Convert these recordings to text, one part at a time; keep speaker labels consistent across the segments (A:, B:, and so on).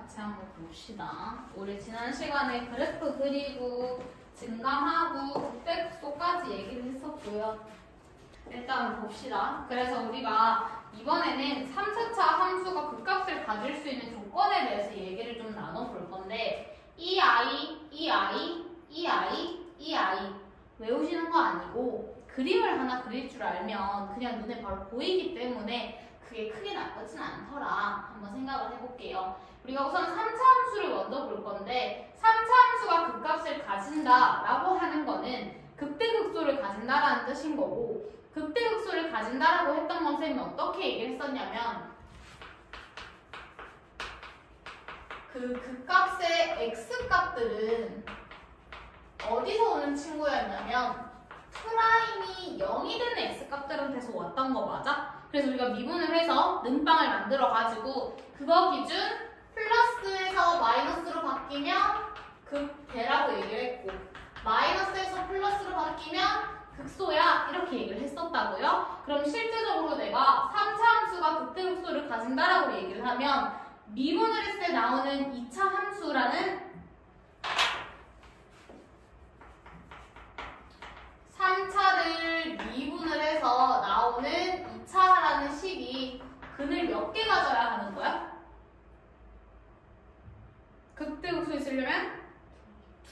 A: 같이 한번 봅시다. 우리 지난 시간에 그래프 그리고 증감하고 극대극소까지 얘기를 했었고요. 일단 봅시다. 그래서 우리가 이번에는 3, 4차 함수가 극값을 가질 수 있는 조건에 대해서 얘기를 좀 나눠볼 건데 이 아이 외우시는 거 아니고 그림을 하나 그릴 줄 알면 그냥 눈에 바로 보이기 때문에 그게 크게 나쁘진 않더라. 한번 생각을 해볼게요. 우리가 우선 3차 함수를 먼저 볼 건데 3차 함수가 극값을 가진다 라고 하는 거는 극대극소를 가진다라는 뜻인 거고 극대극소를 가진다라고 했던 건 쌤이 어떻게 얘기를 했었냐면 그 극값의 x값들은 어디서 오는 친구였냐면 프라임이 0이 되는 x값들한테서 왔던 거 맞아? 그래서 우리가 미분을 해서 능방을 만들어가지고 그거 기준 플러스에서 마이너스로 바뀌면 극대라고 얘기를 했고 마이너스에서 플러스로 바뀌면 극소야 이렇게 얘기를 했었다고요? 그럼 실제적으로 내가 3차 함수가 극대극소를 가진다라고 얘기를 하면 미분을 했을 때 나오는 2차 함수라는 3차를 미분을 해서 나오는 2차라는 식이 근을 몇 개 가져야 하는 거야? 극대극소 있으려면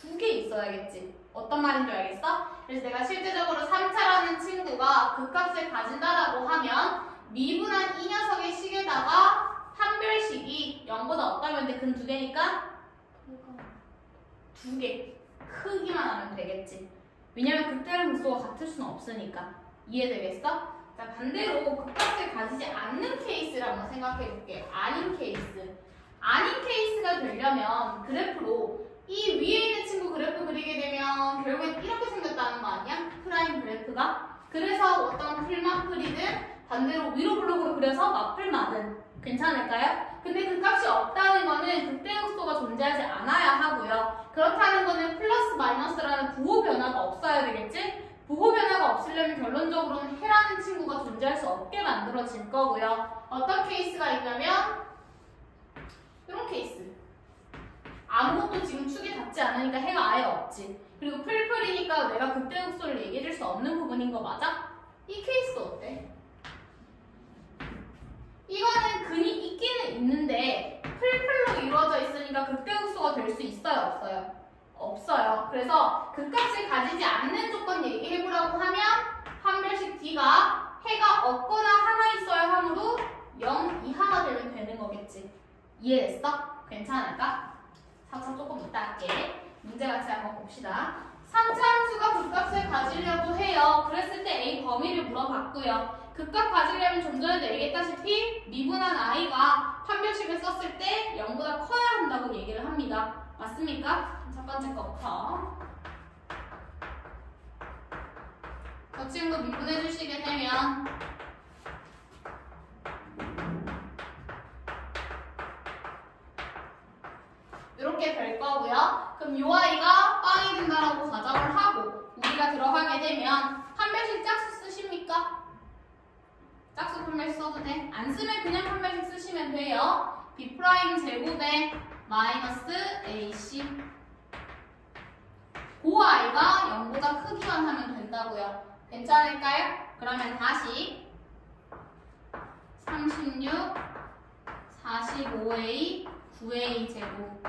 A: 2개 있어야겠지. 어떤 말인 줄 알겠어? 그래서 내가 실제적으로 3차라는 친구가 극값을 가진다라고 하면 미분한 이 녀석의 식에다가 판별식이 0보다 없다면 근 2개니까 2개 크기만 하면 되겠지. 왜냐면 극대랑 극소가 같을 수는 없으니까. 이해되겠어? 자, 반대로 극값을 가지지 않는 케이스를 한번 생각해 볼게. 아닌 케이스. 아닌 케이스가 되려면 그래프로 이 위에 있는 친구 그래프 그리게 되면 결국엔 이렇게 생겼다는 거 아니야? 프라임 그래프가. 그래서 어떤 풀마플이든 반대로 위로 블록으로 그려서 마플마든 괜찮을까요? 근데 그 값이 없다는 거는 극대극소가 존재하지 않아야 하고요. 그렇다는 거는 플러스 마이너스라는 부호 변화가 없어야 되겠지? 부호 변화가 없으려면 결론적으로는 해라는 친구가 존재할 수 없게 만들어질 거고요. 어떤 케이스가 있냐면 이런 케이스. 아무것도 지금 축에 닿지 않으니까 해가 아예 없지. 그리고 풀풀이니까 내가 극대극소를 얘기해줄 수 없는 부분인 거 맞아? 이 케이스도 어때? 이거는 근이 있기는 있는데 풀풀로 이루어져 있으니까 극대극소가 될 수 있어요? 없어요? 없어요. 그래서 극값을 가지지 않는 조건 얘기해보라고 하면 판별식 D가 해가 없거나 하나 있어야 하므로 0 이하가 되면 되는 거겠지. 이해됐어? 괜찮을까? 4차 조금 이따 할게. 문제 같이 한번 봅시다. 3차 함수가 극값을 가지려고 해요. 그랬을 때 A 범위를 물어봤고요. 극값 가지려면 좀 전에도 얘기했다시피 미분한 i가 판별식을 썼을 때 0보다 커야 한다고 얘기를 합니다. 맞습니까? 첫 번째 거부터. 저 친구 미분해 주시게 되면 이렇게 될 거고요. 그럼 요 아이가 빵이 된다라고 가정을 하고 우리가 들어가게 되면 판별식 짝수 쓰십니까? 짝수 판별식 써도 돼? 안 쓰면 그냥 판별식 쓰시면 돼요. B' 제곱에 마이너스 AC 그 아이가 0보다 크기만 하면 된다고요. 괜찮을까요? 그러면 다시 36, 45A, 9A 제곱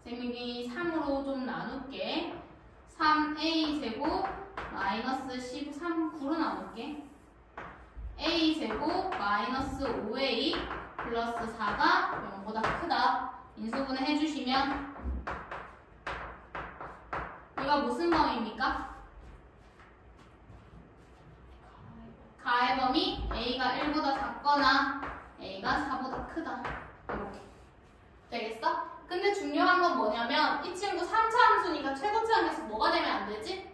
A: 쌤이 3으로 좀 나눌게. 3A 제곱 마이너스 13, 9로 나눌게. A 제곱 마이너스 5A 플러스 4가 0보다 크다. 인수분해 해주시면 이거 무슨 범위입니까? 가의 범위 A가 1보다 작거나 A가 4보다 크다. 이렇게 되겠어? 근데 중요한 건 뭐냐면 이 친구 3차 함수니까 최고치 함에서 뭐가 되면 안 되지?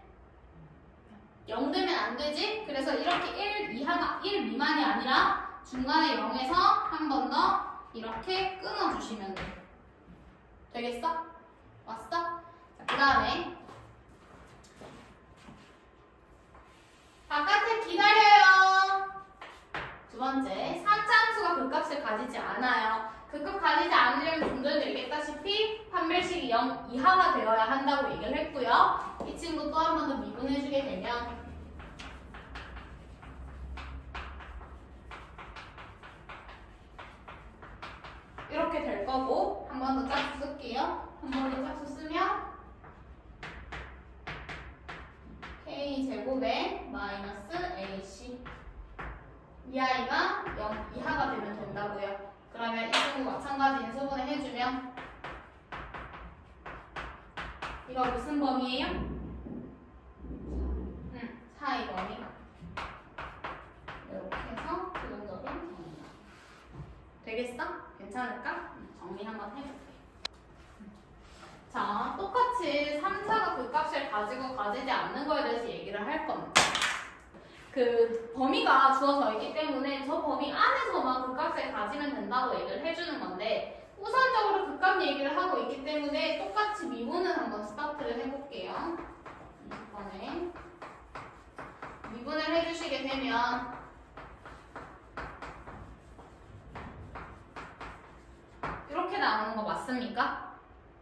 A: 0 되면 안 되지? 그래서 이렇게 1 이하가 1 미만이 아니라 중간에 0에서 한 번 더 이렇게 끊어주시면 돼. 되겠어? 왔어? 자, 그 다음에 바깥에 기다려요. 두 번째, 3차 함수가 극값을 가지지 않아요. 극값 가지지 않으려면 판별식이 0 이하가 되어야 한다고 얘기를 했고요. 이 친구 또 한 번 더 미분해주게 되면 이렇게 될 거고, 한 번 더 짝수 쓸게요. 한 번 더 짝수 쓰면 k제곱에 마이너스 ac 이 아이가 0 이하가 되면 된다고요. 그러면 이 친구 마찬가지 인수분해 해주면 이거 무슨 범위예요? 4의 범위. 이렇게 해서 부동적인 정리. 되겠어? 괜찮을까? 정리 한번 해볼게. 자, 똑같이 3, 4가 그 값을 가지고 가지지 않는 거에 대해서 얘기를 할 겁니다. 그 범위가 주어져 있기 때문에 저 범위 안에서만 그 값을 가지면 된다고 얘기를 해주는 건데, 우선적으로 그 값 얘기를 하고 있기 때문에 똑같이 미분을 한번 스타트를 해볼게요. 이번에 미분을 해주시게 되면 이렇게 나오는 거 맞습니까?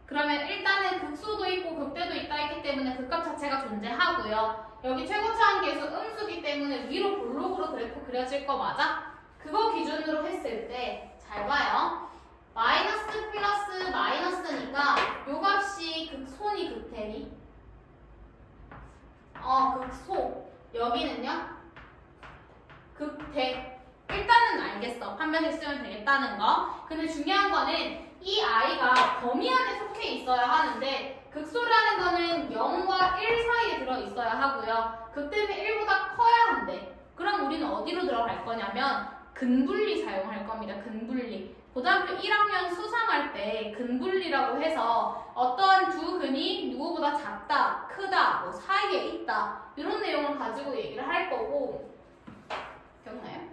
A: 그러면 일단은 극소도 있고 극대도 있다 했기 때문에 그 값 자체가 존재하고요. 여기 최고차항계수 음수기 때문에 위로 볼록으로 그래프 그려질 거 맞아? 그거 기준으로 했을 때 잘 봐요. 마이너스 플러스 마이너스니까 요 값이 극소니 극대니? 극소. 여기는요? 극대. 일단은 알겠어. 판별식 쓰면 되겠다는 거. 근데 중요한 거는 이 아이가 범위 안에 속해 있어야 하는데, 극소라는 거는 0과 1 사이에 들어있어야 하고요. 극대는 1보다 커야 한대. 그럼 우리는 어디로 들어갈 거냐면 근분리 사용할 겁니다. 근분리. 고등학교 1학년 수상할 때 근분리라고 해서 어떠한 두 근이 누구보다 작다, 크다, 뭐 사이에 있다, 이런 내용을 가지고 얘기를 할 거고. 기억나요?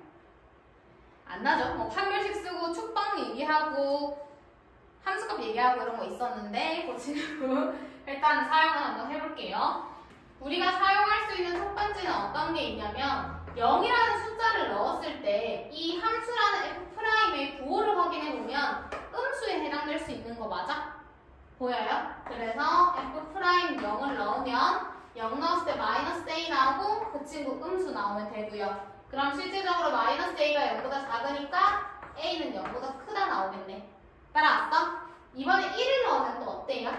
A: 안 나죠? 뭐 판별식 쓰고 축방 얘기하고 함수값 얘기하고 이런 거 있었는데, 그 친구 일단 사용을 한번 해볼게요. 우리가 사용할 수 있는 첫 번째는 어떤 게 있냐면, 0이라는 숫자를 넣었을 때 이 함수라는 f'의 부호를 확인해보면 음수에 해당될 수 있는 거 맞아? 보여요? 그래서 f' 0을 넣으면 0 넣었을 때 마이너스 a 나오고 그 친구 음수 나오면 되고요. 그럼 실질적으로 마이너스 a가 0보다 작으니까 a는 0보다 크다 나오겠네. 따라왔어? 이번에 1을 넣으면 또 어때요?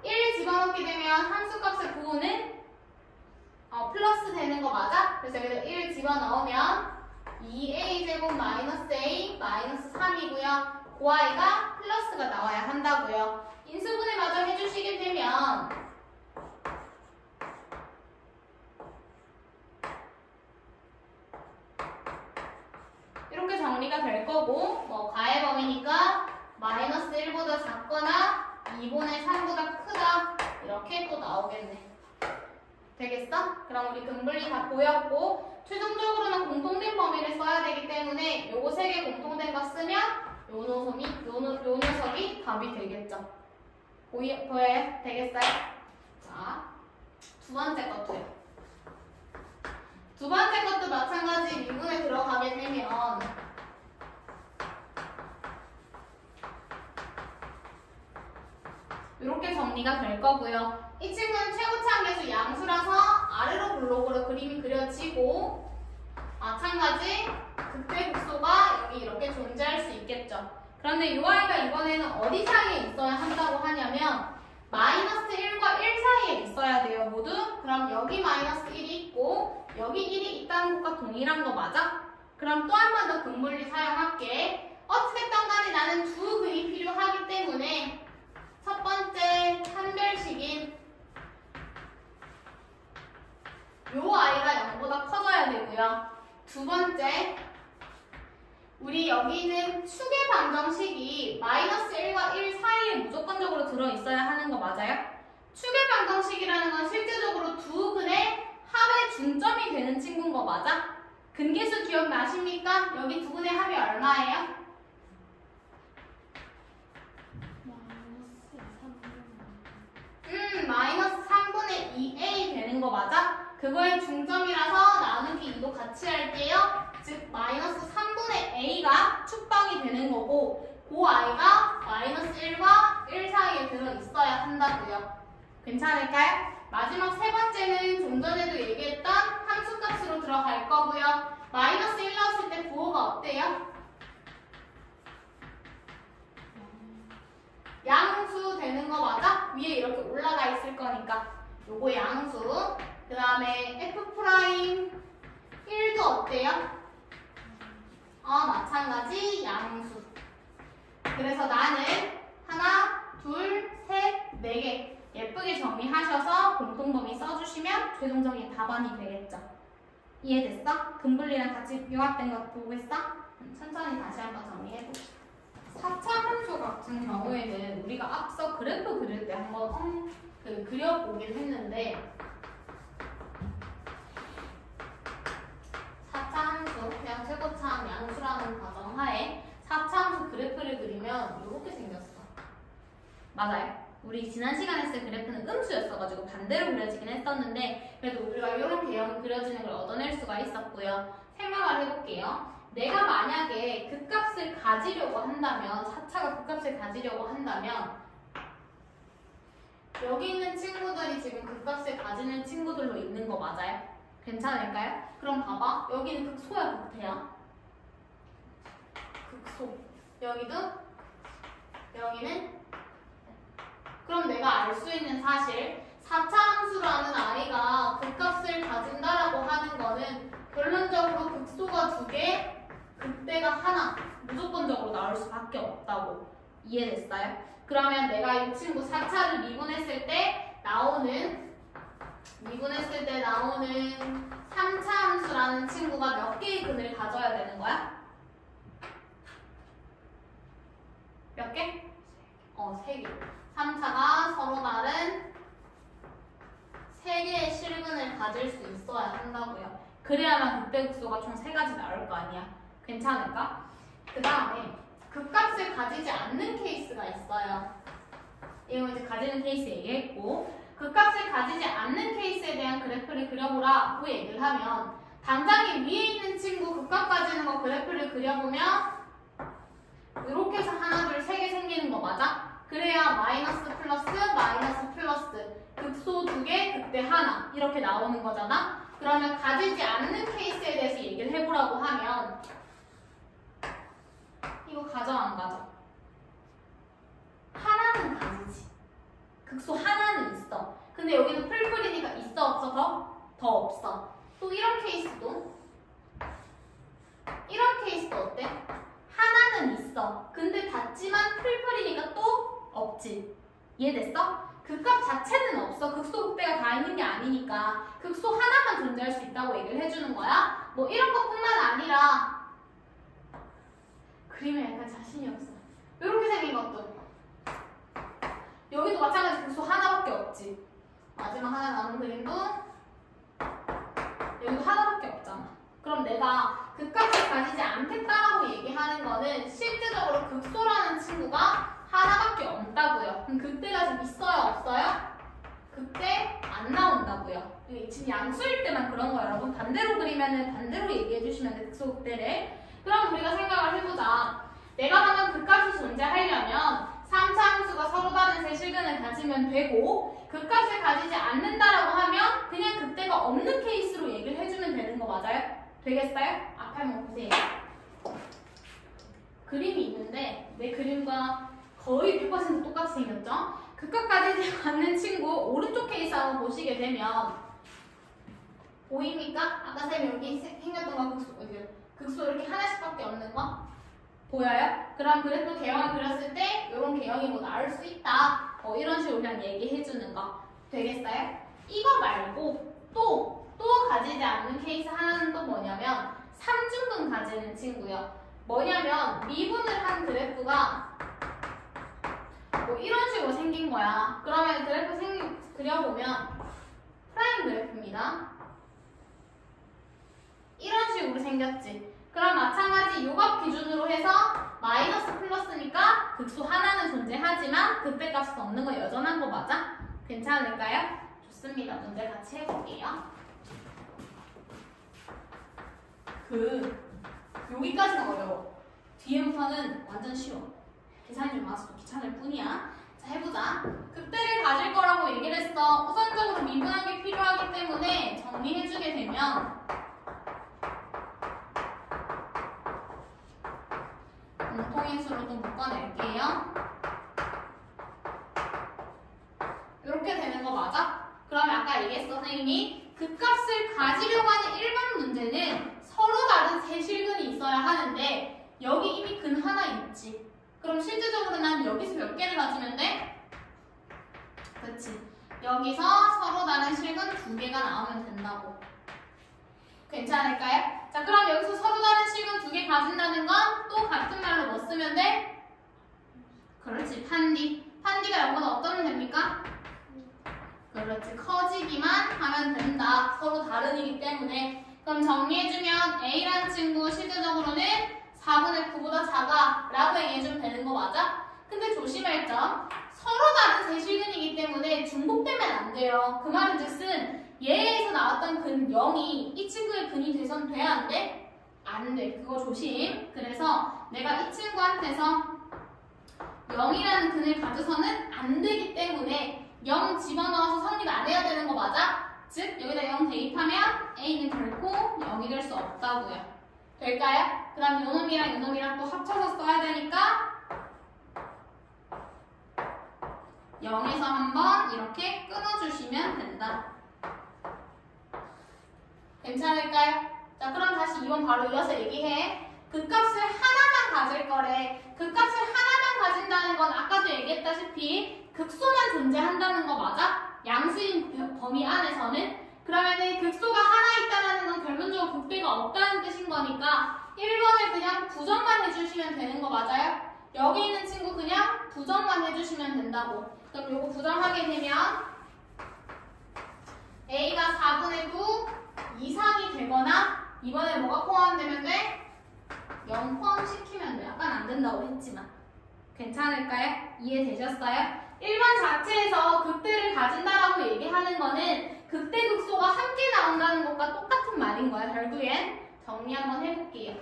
A: 1 집어넣게 되면 함수값의 부호는 플러스 되는 거 맞아? 그래서 여기서 1 집어넣으면 2a제곱 마이너스 a 마이너스 3이고요. 그 아이가 플러스가 나와야 한다고요. 인수분해 마저 해주시게 되면 이렇게 정리가 될 거고, 뭐 가의 범위니까 마이너스 1보다 작거나 2분의 3보다 크다 이렇게 또 나오겠네. 되겠어? 그럼 우리 근분리 다 보였고, 최종적으로는 공통된 범위를 써야 되기 때문에 요거 3개 공통된 거 쓰면 요 녀석이 답이 되겠죠. 보여요? 되겠어요? 자, 두 번째 것도요. 두 번째 것도 마찬가지 미분에 들어가게 되면 이렇게 정리가 될 거고요. 이 친구는 최고차항계수 양수라서 아래로 블록으로 그림이 그려지고, 마찬가지 극대 극소가 여기 이렇게 존재할 수 있겠죠. 그런데 이 아이가 이번에는 어디 사이에 있어야 한다고 하냐면 마이너스 1과 1 사이에 있어야 돼요, 모두. 그럼 여기 마이너스 1이 있고 여기 1이 있다는 것과 동일한 거 맞아? 그럼 또 한 번 더 근분리 사용할게. 어찌됐든 간에 나는 두 근이 필요하기 때문에 첫 번째 판별식인 요 아이가 0보다 커져야 되고요. 두 번째, 우리 여기 있는 축의 방정식이 마이너스 1과 1 사이에 무조건적으로 들어있어야 하는 거 맞아요? 축의 방정식이라는 건 실제적으로 두 근의 합의 중점이 되는 친구인 거 맞아? 근계수 기억나십니까? 여기 두 근의 합이 얼마예요? 마이너스 3분의 2a 되는 거 맞아? 그거의 중점이라서 나누기 2도 같이 할게요. 즉 마이너스 3분의 a가 축방이 되는 거고, 그 i가 -1과 1 사이에 들어있어야 한다고요. 괜찮을까요? 마지막 세 번째는 좀 전에도 얘기했던 함수값으로 들어갈 거고요. -1 나왔을 때 부호가 어때요? 양수 되는 거 맞아? 위에 이렇게 올라가 있을 거니까 요거 양수. 그 다음에 F'1도 어때요? 마찬가지 양수. 그래서 나는 하나, 둘, 셋, 네 개 예쁘게 정리하셔서 공통범위 써주시면 최종적인 답안이 되겠죠. 이해됐어? 근분리랑 같이 융합된 거 보고 있어? 천천히 다시 한번 정리해봅시다. 4차 함수 같은 경우에는 우리가 앞서 그래프 그릴 때 한번 그려보긴 했는데 4차 함수, 그냥 최고차항 양수라는 가정하에 4차 함수 그래프를 그리면 이렇게 생겼어. 맞아요. 우리 지난 시간에 했을 그래프는 음수였어가지고 반대로 그려지긴 했었는데 그래도 우리가 이런 개형이 그려지는 걸 얻어낼 수가 있었고요. 생각을 해볼게요. 내가 만약에 극값을 가지려고 한다면 4차가 극값을 가지려고 한다면 여기 있는 친구들이 지금 극값을 가지는 친구들로 있는 거 맞아요? 괜찮을까요? 그럼 봐봐. 여기는 극소야, 극대야? 극소. 여기도? 여기는? 그럼 내가 알 수 있는 사실 4차 함수라는 아이가 극값을 가진다라고 하는 거는 결론적으로 극소가 2개, 극대가 하나 무조건적으로 나올 수밖에 없다고. 이해됐어요? 그러면 내가 이 친구 4차를 미분했을 때 나오는 3차 함수라는 친구가 몇 개의 근을 가져야 되는 거야? 몇 개? 3개. 3차가 서로 다른 3개의 실근을 가질 수 있어야 한다고요. 그래야만 극대 극소가 총 3가지 나올 거 아니야. 괜찮을까? 그 다음에 극값을 가지지 않는 케이스가 있어요. 이거 이제 가지는 케이스 얘기했고, 극값을 가지지 않는 케이스에 대한 그래프를 그려보라고 얘기를 하면 당장에 위에 있는 친구 극값 가지는 거 그래프를 그려보면 이렇게 해서 하나, 둘, 세 개 생기는 거 맞아? 그래야 마이너스 플러스 마이너스 플러스 극소 2개, 극대 하나 이렇게 나오는 거잖아? 그러면 가지지 않는 케이스에 대해서 얘기를 해보라고 하면 이거 가져 안 가져? 하나는 가지지. 극소 하나는 있어. 근데 여기도 풀풀이니까 있어 없어? 더 없어. 또 이런 케이스도 어때? 하나는 있어. 근데 닿지만 풀풀이니까 또 없지. 이해됐어? 극값 자체는 없어. 극소 극대가 다 있는 게 아니니까 극소 하나만 존재할 수 있다고 얘기를 해주는 거야. 뭐 이런 것뿐만 아니라 그림에 약간 자신이 없어. 이렇게 생긴 것도 여기도 마찬가지 극소 하나밖에 없지. 마지막 하나 남은 그림도 여기도 하나밖에 없잖아. 그럼 내가 극값을 가지지 않겠다라고 얘기하는 거는 실제적으로 극소라는 친구가 하나밖에 없다고요. 그럼 극대가 지금 있어요? 없어요? 극대 안 나온다고요. 지금 양수일 때만 그런 거예요. 여러분 반대로 그리면은 반대로 얘기해 주시면 돼. 극소 극대를. 그럼 우리가 생각을 해보자. 내가 방금 극값이 존재하려면 3차 함수가 서로 다른 세 실근을 가지면 되고 극값을 가지지 않는다라고 하면 그냥 극대가 없는 케이스로 얘기를 해주면 되는 거 맞아요? 되겠어요? 앞에 한번 보세요. 그림이 있는데 내 그림과 거의 100% 똑같이 생겼죠? 극값 가지지 않는 친구 오른쪽 케이스 한번 보시게 되면 보입니까? 아까 쌤이 여기 생겼던 거 극소 이렇게 하나씩밖에 없는 거? 보여요? 그럼 그래프 개형을 그렸을 때 이런 개형이 뭐 나올 수 있다. 이런 식으로 그냥 얘기해주는 거. 되겠어요? 이거 말고 또 가지지 않는 케이스 하나는 또 뭐냐면 3중근 가지는 친구요. 뭐냐면 미분을 한 그래프가 뭐 이런 식으로 생긴 거야. 그러면 그래프 그려보면 프라임 그래프입니다. 이런 식으로 생겼지. 그럼 마찬가지 요값 기준으로 해서 마이너스 플러스니까 극소 하나는 존재하지만 극대값은 없는 거 여전한 거 맞아? 괜찮을까요? 좋습니다. 문제 같이 해볼게요. 여기까지는 어려워. 뒤에부터는 완전 쉬워. 계산이 좀 많아서 또 귀찮을 뿐이야. 자, 해보자. 극대를 가질 거라고 얘기를 했어. 우선적으로 미분한 게 필요하기 때문에 정리해주게 되면 공통인수로 좀 묶어낼게요. 이렇게 되는 거 맞아? 그러면 아까 얘기했어, 선생님이. 극값을 가지려고 하는 1번 문제는 서로 다른 세 실근이 있어야 하는데 여기 이미 근 하나 있지. 그럼 실질적으로 난 여기서 몇 개를 가지면 돼? 그렇지. 여기서 서로 다른 실근 2개가 나오면 된다고. 괜찮을까요? 자, 그럼 여기서 서로 다른 실근 2개 가진다는 건 또 같은 말로 뭐 쓰면 돼? 그렇지, 판디. 판디가 이거는 어떠면 됩니까? 그렇지, 커지기만 하면 된다. 서로 다른이기 때문에. 그럼 정리해주면 A라는 친구 실질적으로는 4분의 9보다 작아 라고 얘기해주면 되는 거 맞아? 근데 조심할 점, 서로 다른 세실근이기 때문에 중복되면 안 돼요. 그 말은 즉슨 얘에서 나왔던 근 0이 이 친구의 근이 돼선 돼야 안 돼? 안 돼. 그거 조심. 그래서 내가 이 친구한테서 0이라는 근을 가져서는 안 되기 때문에 0 집어넣어서 성립 안 해야 되는 거 맞아? 즉 여기다 0 대입하면 A는 결코 0이 될 수 없다고요. 될까요? 그 다음 요놈이랑 요놈이랑 또 합쳐서 써야 되니까 0에서 한번 이렇게 끊어주시면 된다. 괜찮을까요? 자, 그럼 다시 2번 바로 이어서 얘기해. 극값을 하나만 가질 거래. 극값을 하나만 가진다는 건 아까도 얘기했다시피 극소만 존재한다는 거 맞아? 양수인 범위 안에서는. 그러면은 극소가 하나 있다는 건 결론적으로 극대가 없다는 뜻인 거니까 1번을 그냥 부정만 해주시면 되는 거 맞아요? 여기 있는 친구 그냥 부정만 해주시면 된다고. 그럼 요거 부정하게 되면 A가 4분의 9 이상이 되거나 이번에 뭐가 포함되면 돼? 0 포함시키면 돼. 아까는 안 된다고 했지만. 괜찮을까요? 이해되셨어요? 1번 자체에서 극대를 가진다라고 얘기하는 거는 극대 극소가 함께 나온다는 것과 똑같은 말인 거야. 결국엔 정리 한번 해볼게요.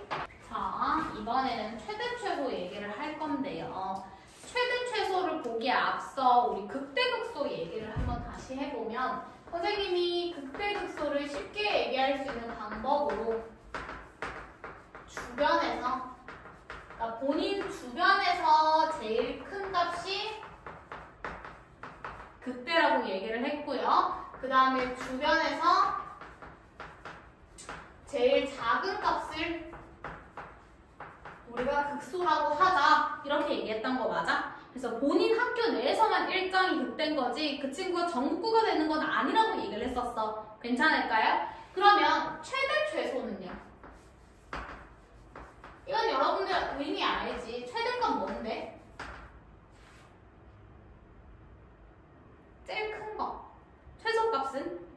A: 자, 이번에는 최대 최소 얘기를 할 건데요. 최대 최소를 보기에 앞서 우리 극대 극소 얘기를 한번 다시 해보면 선생님이 극대 극소를 쉽게 얘기할 수 있는 방법으로 주변에서, 그러니까 본인 주변에서 제일 큰 값이 극대라고 얘기를 했고요. 그 다음에 주변에서 제일 작은 값을 우리가 극소라고 하자 이렇게 얘기했던 거 맞아? 그래서 본인 학교 내에서만 일정이 극대인 거지 그 친구가 전국구가 되는 건 아니라고 얘기를 했었어. 괜찮을까요? 그러면 최대 최소는요? 이건 여러분들 의미 알지? 최대값 뭔데? 제일 큰 거. 최소값은?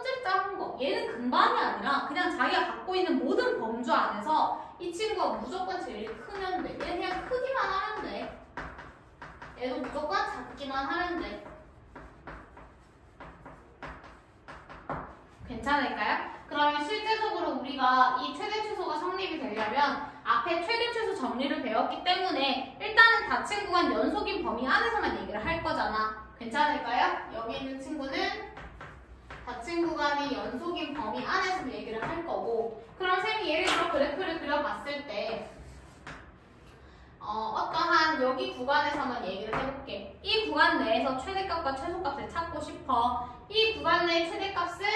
A: 제일 작은 거. 얘는 근반이 아니라 그냥 자기가 갖고 있는 모든 범주 안에서 이 친구가 무조건 제일 크면 돼. 얘는 그냥 크기만 하면 돼. 얘도 무조건 작기만 하면 돼. 괜찮을까요? 그러면 실제적으로 우리가 이 최대 최소가 성립이 되려면 앞에 최대 최소 정리를 배웠기 때문에 일단은 다친 구간 연속인 범위 안에서만 얘기를 할 거잖아. 괜찮을까요? 여기 있는 친구는 다친 구간이 연속인 범위 안에서 얘기를 할 거고, 그럼 쌤이 예를 들어 그래프를 그려봤을 때 어떠한 여기 구간에서만 얘기를 해볼게. 이 구간 내에서 최대값과 최소값을 찾고 싶어. 이 구간 내의 최대값은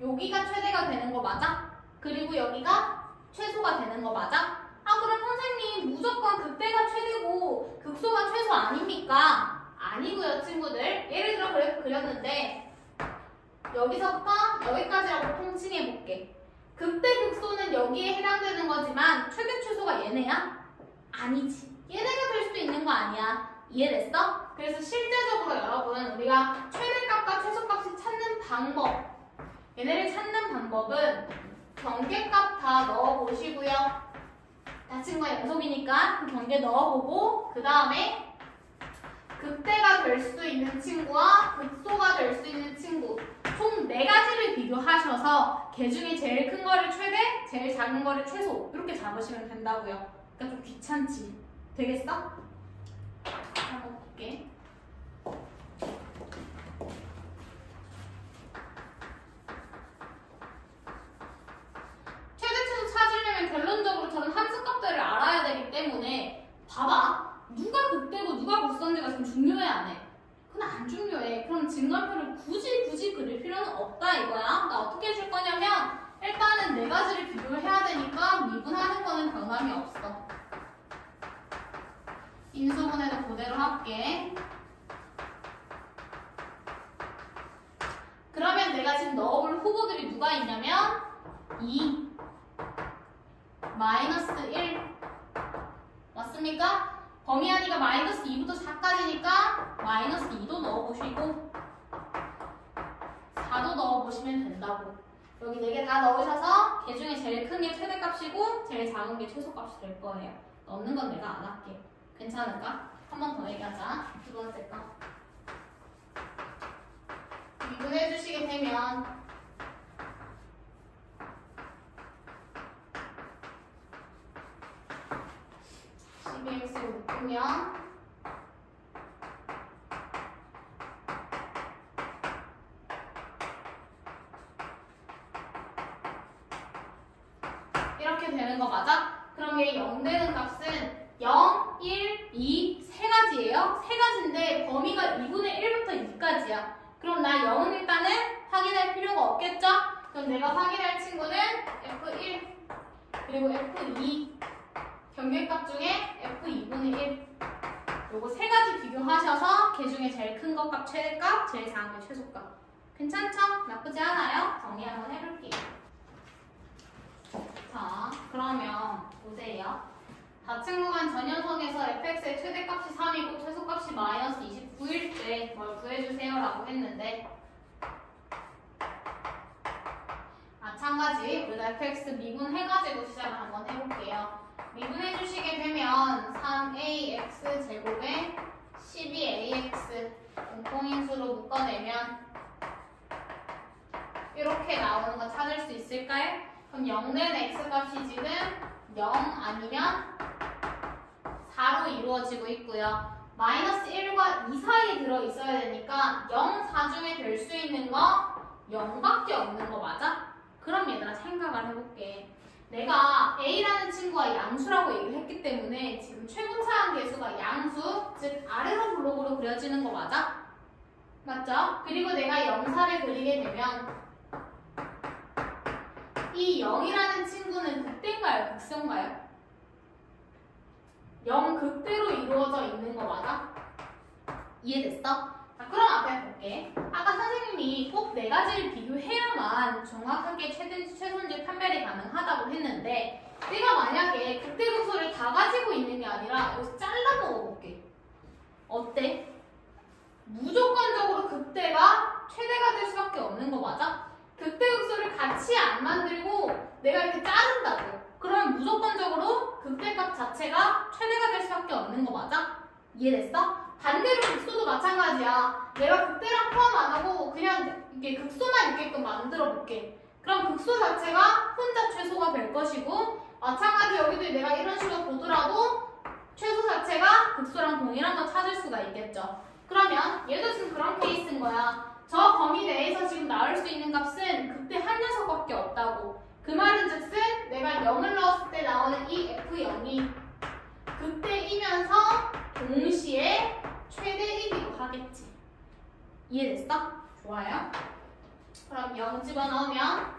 A: 여기가 최대가 되는 거 맞아? 그리고 여기가 최소가 되는 거 맞아? 그럼 선생님 무조건 극대가 최대고 극소가 최소 아닙니까? 아니고요, 친구들. 예를 들어 그래프 그렸는데 여기서부터 여기까지라고 통칭해볼게. 극대 극소는 여기에 해당되는 거지만 최대 최소가 얘네야? 아니지. 얘네가 될 수도 있는 거 아니야. 이해됐어? 그래서 실제적으로 여러분 우리가 최대값과 최소값을 찾는 방법, 얘네를 찾는 방법은 경계값 다 넣어보시고요. 다친 거 연속이니까 그 경계 넣어보고 그 다음에 극대가 될 수 있는 친구와 극소가 될 수 있는 친구 총 4가지를 비교하셔서 걔 중에 제일 큰 거를 최대, 제일 작은 거를 최소 이렇게 잡으시면 된다고요. 그러니까 좀 귀찮지. 되겠어? 한번 볼게. 최대치수 찾으려면 결론적으로 저는 함수값들을 알아야 되기 때문에 봐봐. 누가 극대고 누가 극선제가 지금 중요해 안 해? 그건 안 중요해. 그럼 증가표를 굳이 그릴 필요는 없다 이거야. 나 어떻게 해줄 거냐면 일단은 네 가지를 비교를 해야 되니까 미분하는 거는 변함이 없어. 인수분해도 그대로 할게. 그러면 내가 지금 넣어볼 후보들이 누가 있냐면 2, 마이너스 1 맞습니까? 범위 한위가 마이너스 2부터 4까지니까 마이너스 2도 넣어보시고 4도 넣어보시면 된다고. 여기 4개 다 넣으셔서 개 중에 제일 큰 게 최대값이고 제일 작은 게 최소값이 될 거예요. 넣는 건 내가 안 할게. 괜찮을까? 한 번 더 얘기하자. 두 번째 거. 미분해 주시게 되면 12x를 묶으면 이렇게 되는 거 맞아? 그럼 얘 0 되는 값은 0, 1, 2, 세 가지예요. 세 가지인데 범위가 2분의 1부터 2까지야. 그럼 나 0은 일단은 확인할 필요가 없겠죠? 그럼 내가 확인할 친구는 F1 그리고 F2 경계값 중에 F2분의 1 요거 세 가지 비교하셔서 개 중에 제일 큰 것 값 최대값, 제일 작은 게 최소값. 괜찮죠? 나쁘지 않아요? 정리 한번 해볼게요. 자, 그러면 보세요. 다층 구간 전 녀석에서 fx의 최대값이 3이고 최소값이 마이너스 29일 때 뭘 구해주세요 라고 했는데 마찬가지 우리가 fx 미분해가지고 시작을 한번 해볼게요. 미분해 주시게 되면 3ax 제곱에 12ax 공통인수로 묶어내면 이렇게 나오는 거 찾을 수 있을까요? 그럼 0 된 x값이 지금 0 아니면 4로 이루어지고 있고요. 마이너스 1과 2 사이에 들어있어야 되니까 0, 4 중에 될 수 있는 거 0밖에 없는 거 맞아? 그럼 얘들아 생각을 해볼게. 내가 A라는 친구가 양수라고 얘기를 했기 때문에 지금 최고차항 계수가 양수, 즉 아래로 블록으로 그려지는 거 맞아? 맞죠? 그리고 내가 0사를 그리게 되면 이 0이라는 친구는 극대인가요? 극소인가요? 0 극대로 이루어져 있는 거 맞아? 이해됐어? 자, 그럼 앞에 볼게. 아까 선생님이 꼭 4가지를 비교해야만 정확하게 최대인지 최소인지 판별이 가능하다고 했는데 내가 만약에 극대극소를 다 가지고 있는 게 아니라 여기서 잘라 먹어볼게. 어때? 무조건적으로 극대가 최대가 될 수밖에 없는 거 맞아? 극대극소를 같이 안 만들고 내가 이렇게 자른다고. 그러면 무조건적으로 극대값 자체가 최대가 될 수밖에 없는 거 맞아? 이해됐어? 반대로 극소도 마찬가지야. 내가 극대랑 포함 안 하고 그냥 이게 극소만 있게끔 만들어 볼게. 그럼 극소 자체가 혼자 최소가 될 것이고 마찬가지 여기도 내가 이런 식으로 보더라도 최소 자체가 극소랑 동일한 거 찾을 수가 있겠죠. 그러면 얘도 지금 그런 케이스인 거야. 저 범위 내에서 지금 나올 수 있는 값은 극대 한 녀석밖에 없다고. 그 말은 즉슨 내가 0을 넣었을 때 나오는 이 F0이 극대이면서 동시에 최대이기도 하겠지. 이해됐어? 좋아요. 그럼 0 집어넣으면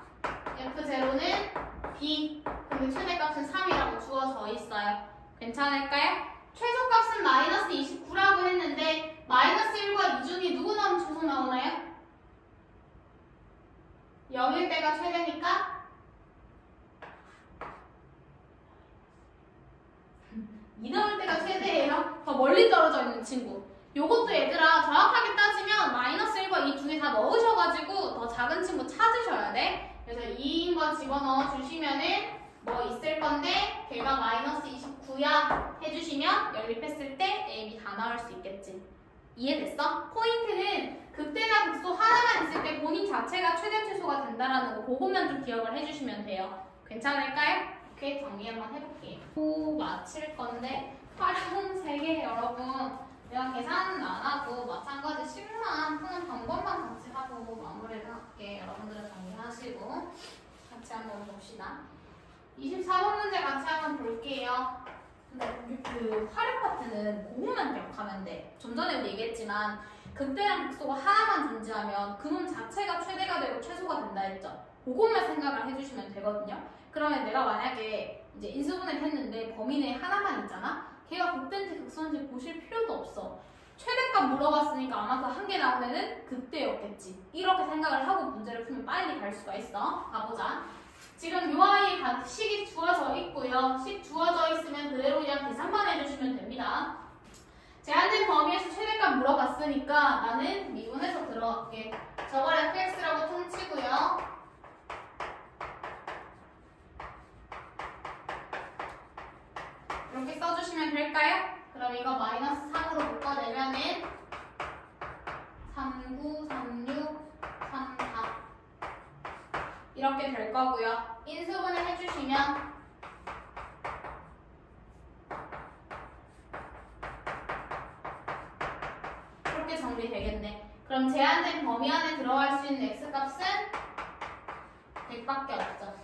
A: F0는 B, 근데 최대값은 3이라고 주어져 있어요. 괜찮을까요? 최소값은 마이너스 29라고 했는데 마이너스 1과 2 중에 누구 나오면 최소 나오나요? 0일 때가 최대니까 2 나올 때가 최대예요. 더 멀리 떨어져 있는 친구. 요것도 얘들아 정확하게 따지면 마이너스 1과 2 중에 다 넣으셔가지고 더 작은 친구 찾으셔야 돼. 그래서 2인 거 집어넣어 주시면은 뭐 있을 건데 걔가 마이너스 29야 해주시면 연립했을 때 A, B 다 나올 수 있겠지. 이해됐어? 포인트는 극대나 극소 하나만 있을 때 본인 자체가 최대 최소가 된다라는 거 그것만 좀 기억을 해주시면 돼요. 괜찮을까요? 오케이? 정리 한번 해볼게요. 또 마칠 건데 활용 3개 여러분 내가 계산은 안 하고 마찬가지 식만 푸는 방법만 같이 하고 마무리를 할게. 여러분들은 정리하시고 같이 한번 봅시다. 24번 문제 같이 한번 볼게요. 근데 그 활용 파트는 그것만 기억하면 돼. 좀 전에도 얘기했지만 극대량 극소가 하나만 존재하면 그 놈 자체가 최대가 되고 최소가 된다 했죠. 그것만 생각을 해주시면 되거든요. 그러면 내가 만약에 이제 인수분해를 했는데 범위 내에 하나만 있잖아? 걔가 극대인지 극소인지 보실 필요도 없어. 최대값 물어봤으니까 아마 그 한 개 나온 애는 그때였겠지. 이렇게 생각을 하고 문제를 풀면 빨리 갈 수가 있어. 가보자. 지금 요 아이의 식이 주어져 있고요. 식 주어져 있으면 그대로 그냥 계산만 해주시면 됩니다. 제한된 범위에서 최대값 물어봤으니까 나는 미분해서 들어갈게. 저걸 fx라고 퉁치고요. 이렇게 써주시면 될까요? 그럼 이거 마이너스 3으로 묶어내면은 39, 36, 34 이렇게 될 거고요. 인수분해 해주시면 이렇게 정리되겠네. 그럼 제한된 범위 안에 들어갈 수 있는 x값은 100밖에 없죠.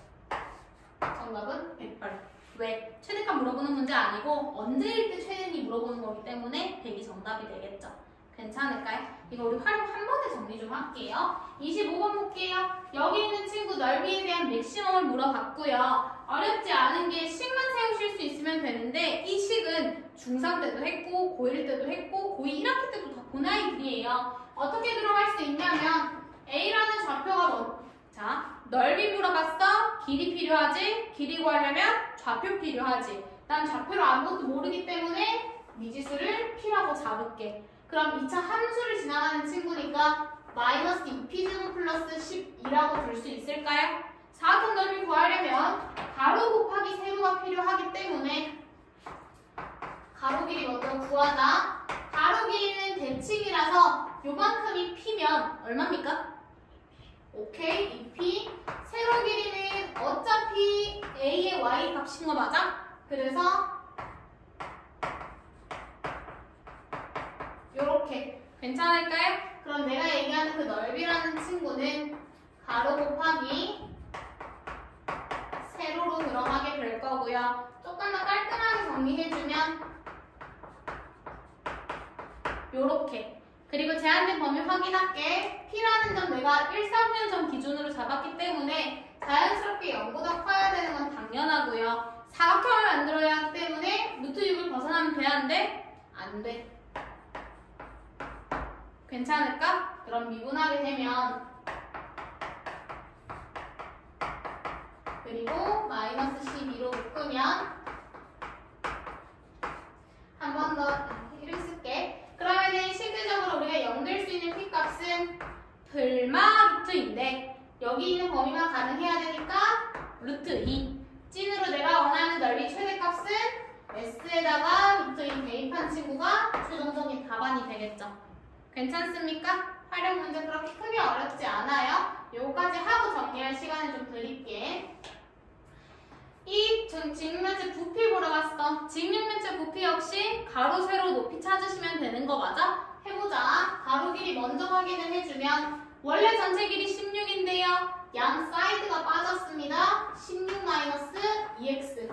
A: 정답은 100발. 왜? 최대값 물어보는 문제 아니고 언제일 때 최대니 물어보는 거기 때문에 100이 정답이 되겠죠. 괜찮을까요? 이거 우리 활용 한 번에 정리 좀 할게요. 25번 볼게요. 여기 있는 친구 넓이에 대한 맥시멈을 물어봤고요. 어렵지 않은 게 식만 세우실 수 있으면 되는데 이 식은 중3 때도 했고 고1 때도 했고 고2 1학기 때도 다 본 아이들이에요. 어떻게 들어갈 수 있냐면 A라는 좌표가 자, 넓이 물어봤어? 길이 필요하지? 길이 구하려면 좌표 필요하지. 난 좌표를 아무것도 모르기 때문에 미지수를 P라고 잡을게. 그럼 2차 함수를 지나가는 친구니까 마이너스 2P제곱 플러스 12라고 둘 수 있을까요? 사각형 넓이 구하려면 가로 곱하기 세로가 필요하기 때문에 가로 길이 먼저 구하자. 가로 길이는 대칭이라서 요만큼이 P면 얼마입니까? 오케이, 2P. 세로 길이는 어차피 A의 Y 값인 거 맞아? 그래서 요렇게. 괜찮을까요? 그럼 내가 얘기하는 그 넓이라는 친구는 가로 곱하기 세로로 들어가게 될 거고요. 조금 더 깔끔하게 정리해주면 요렇게. 그리고 제한된 범위 확인할게. P라는 점 내가 1, 3년 전 기준으로 잡았기 때문에 자연스럽게 0보다 커야 되는 건 당연하고요. 사각형을 만들어야 하기 때문에 루트 6을 벗어나면 돼야 안 돼? 안 돼. 괜찮을까? 그럼 미분하게 되면 그리고 마이너스 12로 묶으면 한 번 더 1을 쓸게. 그러면은 실질적으로 우리가 0 될 수 있는 P값은 풀마 루트인데 여기 있는 범위만 가능해야 되니까 루트 2. 찐으로 내가 원하는 넓이 최대값은 S에다가 루트 2 대입한 친구가 최종적인 답안이 되겠죠. 괜찮습니까? 활용 문제 그렇게 크게 어렵지 않아요. 요거까지 하고 정리할 시간을 좀 드릴게. 이 직육면체 부피 보러 갔어. 직육면체 부피 역시 가로, 세로, 높이 찾으시면 되는 거 맞아? 해보자. 가로 길이 먼저 확인을 해주면 원래 전체 길이 16인데요. 양 사이드가 빠졌습니다. 16-2x.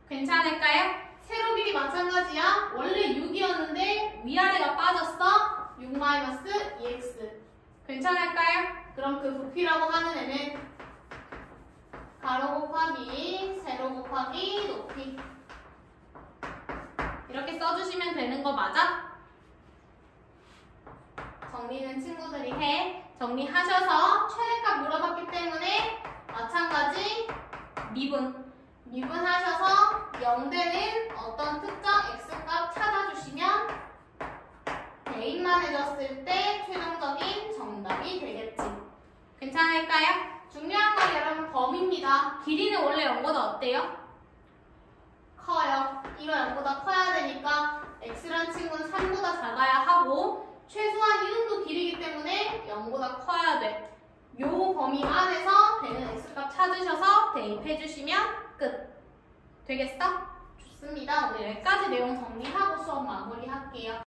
A: 괜찮을까요? 세로 길이 마찬가지야. 원래 6이었는데 위아래가 빠졌어. 6-2x. 괜찮을까요? 그럼 그 부피라고 하는 애는 가로 곱하기 세로 곱하기 높이 이렇게 써주시면 되는 거 맞아? 정리는 친구들이 해. 정리하셔서 최대값 물어봤기 때문에 마찬가지 미분하셔서 0되는 어떤 특정 x값 찾아주시면 대입만 해줬을 때 최종적인 정답이 되겠지. 괜찮을까요? 중요한 건 여러분 범위입니다. 길이는 원래 0보다 어때요? 커요. 이거 0보다 커야 되니까 x라는 친구는 3보다 작아야 하고 최소한 이 정도 길이기 때문에 0보다 커야 돼. 요 범위 안에서 되는 x값 찾으셔서 대입해 주시면 끝. 되겠어? 좋습니다. 우리 여기까지 내용 정리하고 수업 마무리할게요.